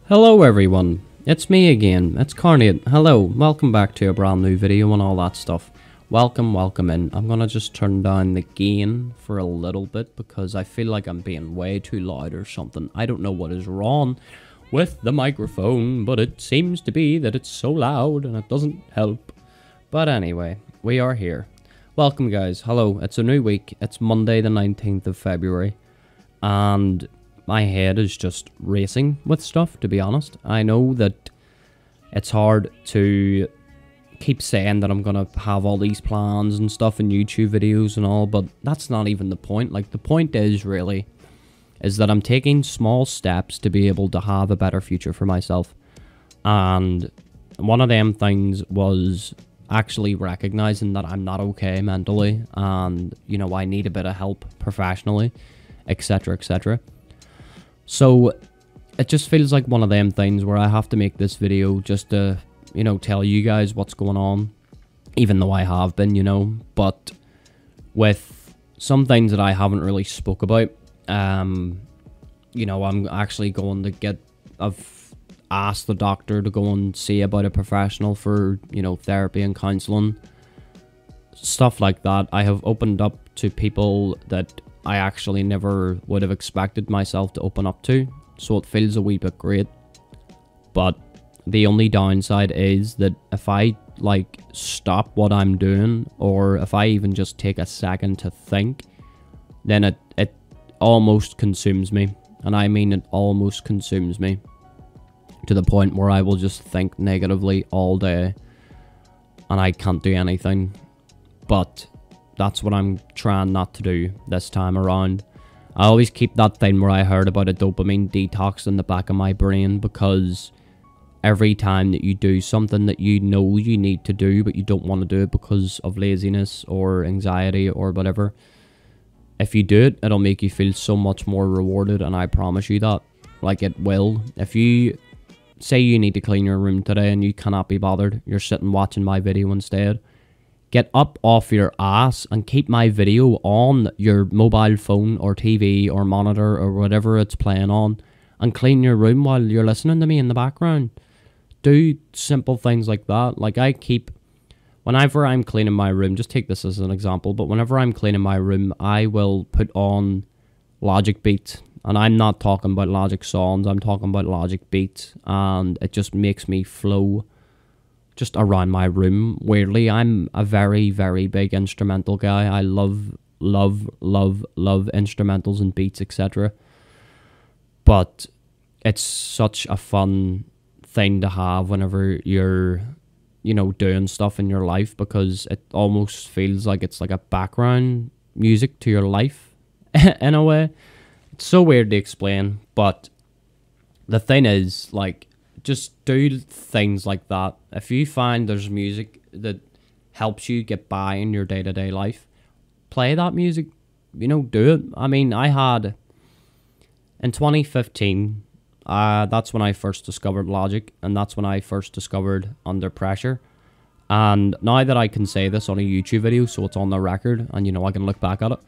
Hello everyone, it's me again, it's Carnate. Hello, welcome back to a brand new video and all that stuff. Welcome in. I'm gonna just turn down the gain for a little bit because I feel like I'm being way too loud or something. I don't know what is wrong with the microphone, but it seems to be that it's so loud and it doesn't help. But anyway, we are here. Welcome guys, hello, it's a new week. It's Monday the 19th of February and my head is just racing with stuff, to be honest. I know that it's hard to keep saying that I'm gonna have all these plans and stuff in YouTube videos and all, but that's not even the point. Like, the point is that I'm taking small steps to be able to have a better future for myself. And one of them things was actually recognizing that I'm not okay mentally and, you know, I need a bit of help professionally, etc, etc. So it just feels like one of them things where I have to make this video just to, you know, tell you guys what's going on, even though I have been, you know, but with some things that I haven't really spoke about, you know, I'm actually going to I've asked the doctor to go and see about a professional for, you know, therapy and counseling, stuff like that. I have opened up to people that I actually never would have expected myself to open up to, so it feels a wee bit great. But the only downside is that if I like stop what I'm doing, or if I even just take a second to think, then it almost consumes me. And I mean it almost consumes me to the point where I will just think negatively all day and I can't do anything. But that's what I'm trying not to do this time around. I always keep that thing where I heard about a dopamine detox in the back of my brain, because every time that you do something that you know you need to do but you don't want to do it because of laziness or anxiety or whatever, if you do it, it'll make you feel so much more rewarded, and I promise you that. Like, it will. If you say you need to clean your room today and you cannot be bothered, you're sitting watching my video instead, get up off your ass and keep my video on your mobile phone or TV or monitor or whatever it's playing on, and clean your room while you're listening to me in the background. Do simple things like that. Like, whenever I'm cleaning my room, just take this as an example, but whenever I'm cleaning my room, I will put on Logic beats. And I'm not talking about Logic songs, I'm talking about Logic beats, and it just makes me flow just around my room. Weirdly, I'm a very, very big instrumental guy. I love instrumentals and beats, etc. But it's such a fun thing to have whenever you're, you know, doing stuff in your life, because it almost feels like it's like a background music to your life in a way. It's so weird to explain, but the thing is, like, just do things like that. If you find there's music that helps you get by in your day-to-day life, play that music, you know, do it. I mean, I had, in 2015, that's when I first discovered Logic, and that's when I first discovered Under Pressure. And now that I can say this on a YouTube video, so it's on the record, and, you know, I can look back at it,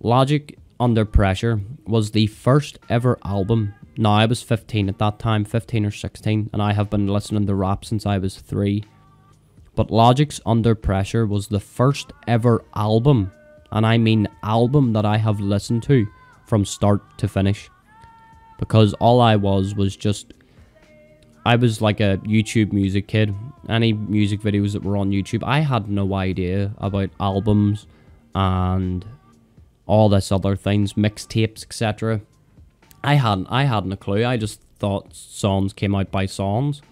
Logic Under Pressure was the first ever album. Now, I was 15 at that time, 15 or 16, and I have been listening to rap since I was 3. But Logic's Under Pressure was the first ever album, and I mean album, that I have listened to from start to finish. Because all I was just, I was like a YouTube music kid. Any music videos that were on YouTube, I had no idea about albums and all this other things, mixtapes, etc. I hadn't a clue. I just thought songs came out by songs.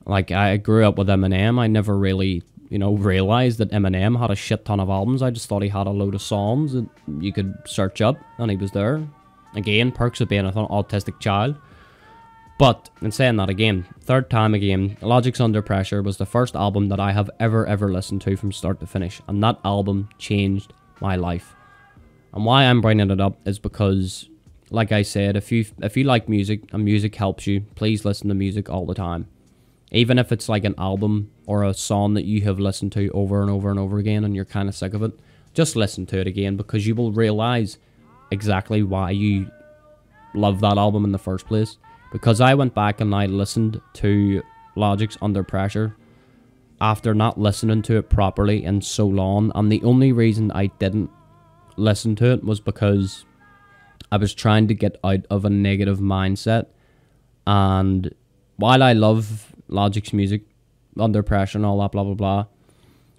Like, I grew up with Eminem. I never really, you know, realized that Eminem had a shit ton of albums. I just thought he had a load of songs that you could search up, and he was there. Again, perks of being an autistic child. But, in saying that again, third time again, Logic's Under Pressure was the first album that I have ever listened to from start to finish. And that album changed my life. And why I'm bringing it up is because, like I said, if you like music and music helps you, please listen to music all the time. Even if it's like an album or a song that you have listened to over and over and over again and you're kind of sick of it, just listen to it again, because you will realize exactly why you love that album in the first place. Because I went back and I listened to Logic's Under Pressure after not listening to it properly in so long, and the only reason I didn't listen to it was because I was trying to get out of a negative mindset. And while I love Logic's music, Under Pressure and all that blah blah blah,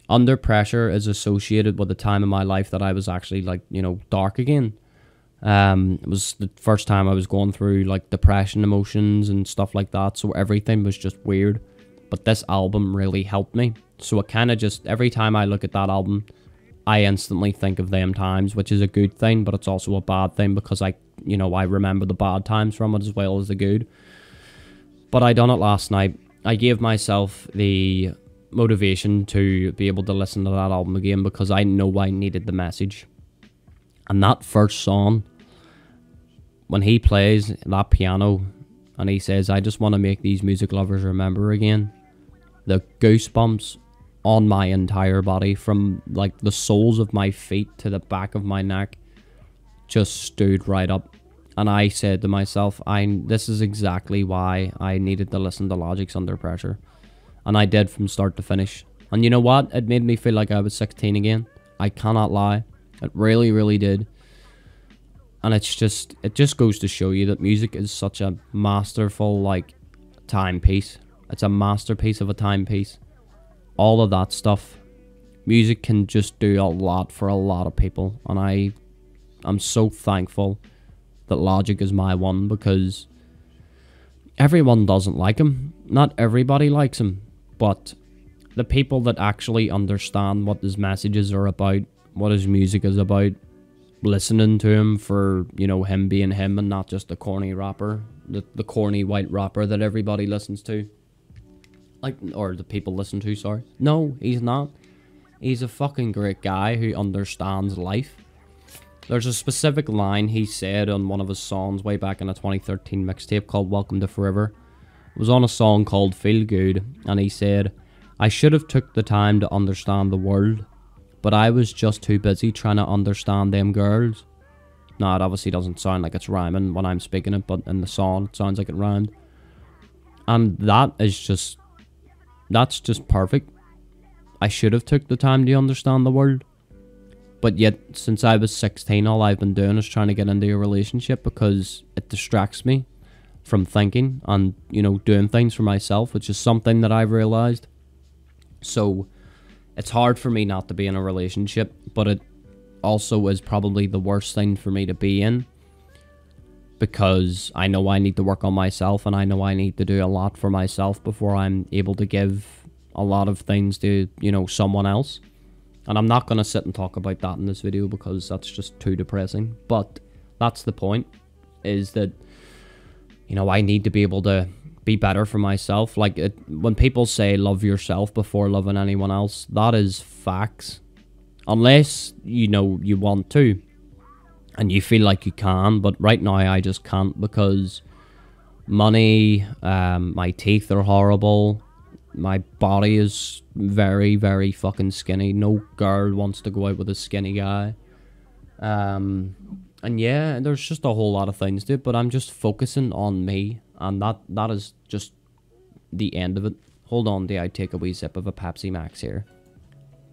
Under Pressure is associated with a time in my life that I was actually like, you know, dark again. It was the first time I was going through like depression emotions and stuff like that, so everything was just weird. But this album really helped me. So it kind of just, every time I look at that album, I instantly think of them times, which is a good thing, but it's also a bad thing because I remember the bad times from it as well as the good. But I done it last night. I gave myself the motivation to be able to listen to that album again because I know I needed the message. And that first song, when he plays that piano and he says, I just want to make these music lovers remember again, the goosebumps on my entire body, from like the soles of my feet to the back of my neck, just stood right up. And I said to myself, this is exactly why I needed to listen to Logic's Under Pressure. And I did from start to finish. And you know what? It made me feel like I was 16 again. I cannot lie. It really, really did. And it just goes to show you that music is such a masterful, like, timepiece. It's a masterpiece of a timepiece. All of that stuff. Music can just do a lot for a lot of people. And I'm so thankful that Logic is my one, because everyone doesn't like him. Not everybody likes him. But the people that actually understand what his messages are about, what his music is about, listening to him for, you know, him being him and not just the corny rapper, the corny white rapper that everybody listens to. Like, or the people listen to, sorry. No, he's not. He's a fucking great guy who understands life. There's a specific line he said on one of his songs way back in a 2013 mixtape called Welcome to Forever. It was on a song called Feel Good, and he said, I should have took the time to understand the world, but I was just too busy trying to understand them girls. Now, it obviously doesn't sound like it's rhyming when I'm speaking it, but in the song, it sounds like it rhymed. And that's just perfect. I should have took the time to understand the world. But yet, since I was 16, all I've been doing is trying to get into a relationship because it distracts me from thinking and, you know, doing things for myself, which is something that I've realized. So it's hard for me not to be in a relationship, but it also is probably the worst thing for me to be in, because I know I need to work on myself and I know I need to do a lot for myself before I'm able to give a lot of things to, you know, someone else. And I'm not going to sit and talk about that in this video because that's just too depressing. But that's the point, is that, you know, I need to be able to be better for myself. Like, when people say love yourself before loving anyone else, that is facts. Unless, you know, you want to and you feel like you can. But right now I just can't, because money, my teeth are horrible. My body is very, very fucking skinny. No girl wants to go out with a skinny guy. And yeah, there's just a whole lot of things to it, but I'm just focusing on me, and that is just the end of it. Hold on till I take a wee sip of a Pepsi Max here.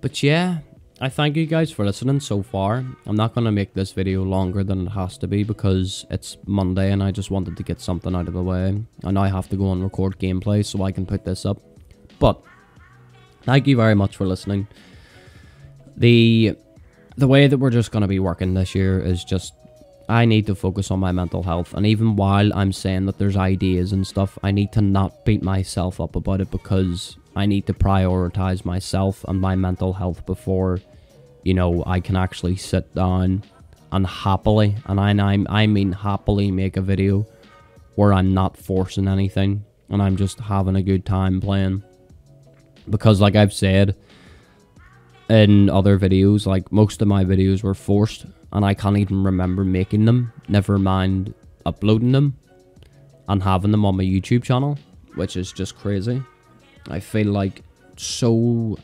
But yeah, I thank you guys for listening so far. I'm not going to make this video longer than it has to be because it's Monday and I just wanted to get something out of the way. I now have to go and record gameplay so I can put this up. But thank you very much for listening. The way that we're just going to be working this year is just, I need to focus on my mental health. And even while I'm saying that there's ideas and stuff, I need to not beat myself up about it, because I need to prioritize myself and my mental health before, you know, I can actually sit down and happily, and I mean happily, make a video where I'm not forcing anything and I'm just having a good time playing. Because like I've said in other videos, like, most of my videos were forced and I can't even remember making them, never mind uploading them and having them on my YouTube channel, which is just crazy. I feel like so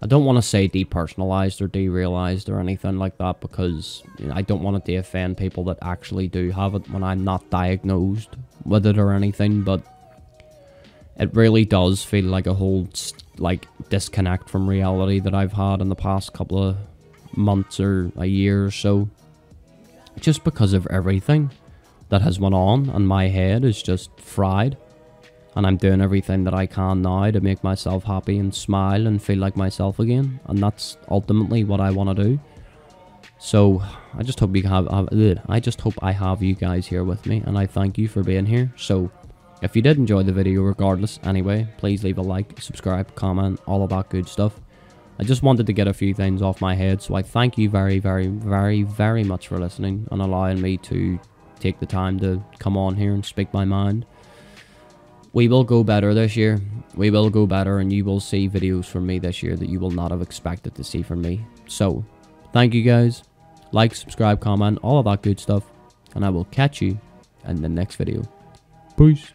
I don't want to say depersonalized or derealized or anything like that, because you know, I don't want it to offend people that actually do have it when I'm not diagnosed with it or anything, but it really does feel like a whole like disconnect from reality that I've had in the past couple of months or a year or so, just because of everything that has went on, and my head is just fried. And I'm doing everything that I can now to make myself happy and smile and feel like myself again. And that's ultimately what I want to do. So I just hope I have you guys here with me, and I thank you for being here. So if you did enjoy the video regardless anyway, please leave a like, subscribe, comment, all of that good stuff. I just wanted to get a few things off my head, so I thank you very, very, very, very much for listening and allowing me to take the time to come on here and speak my mind. We will go better this year. We will go better, and you will see videos from me this year that you will not have expected to see from me. So, thank you guys. Like, subscribe, comment, all of that good stuff. And I will catch you in the next video. Peace.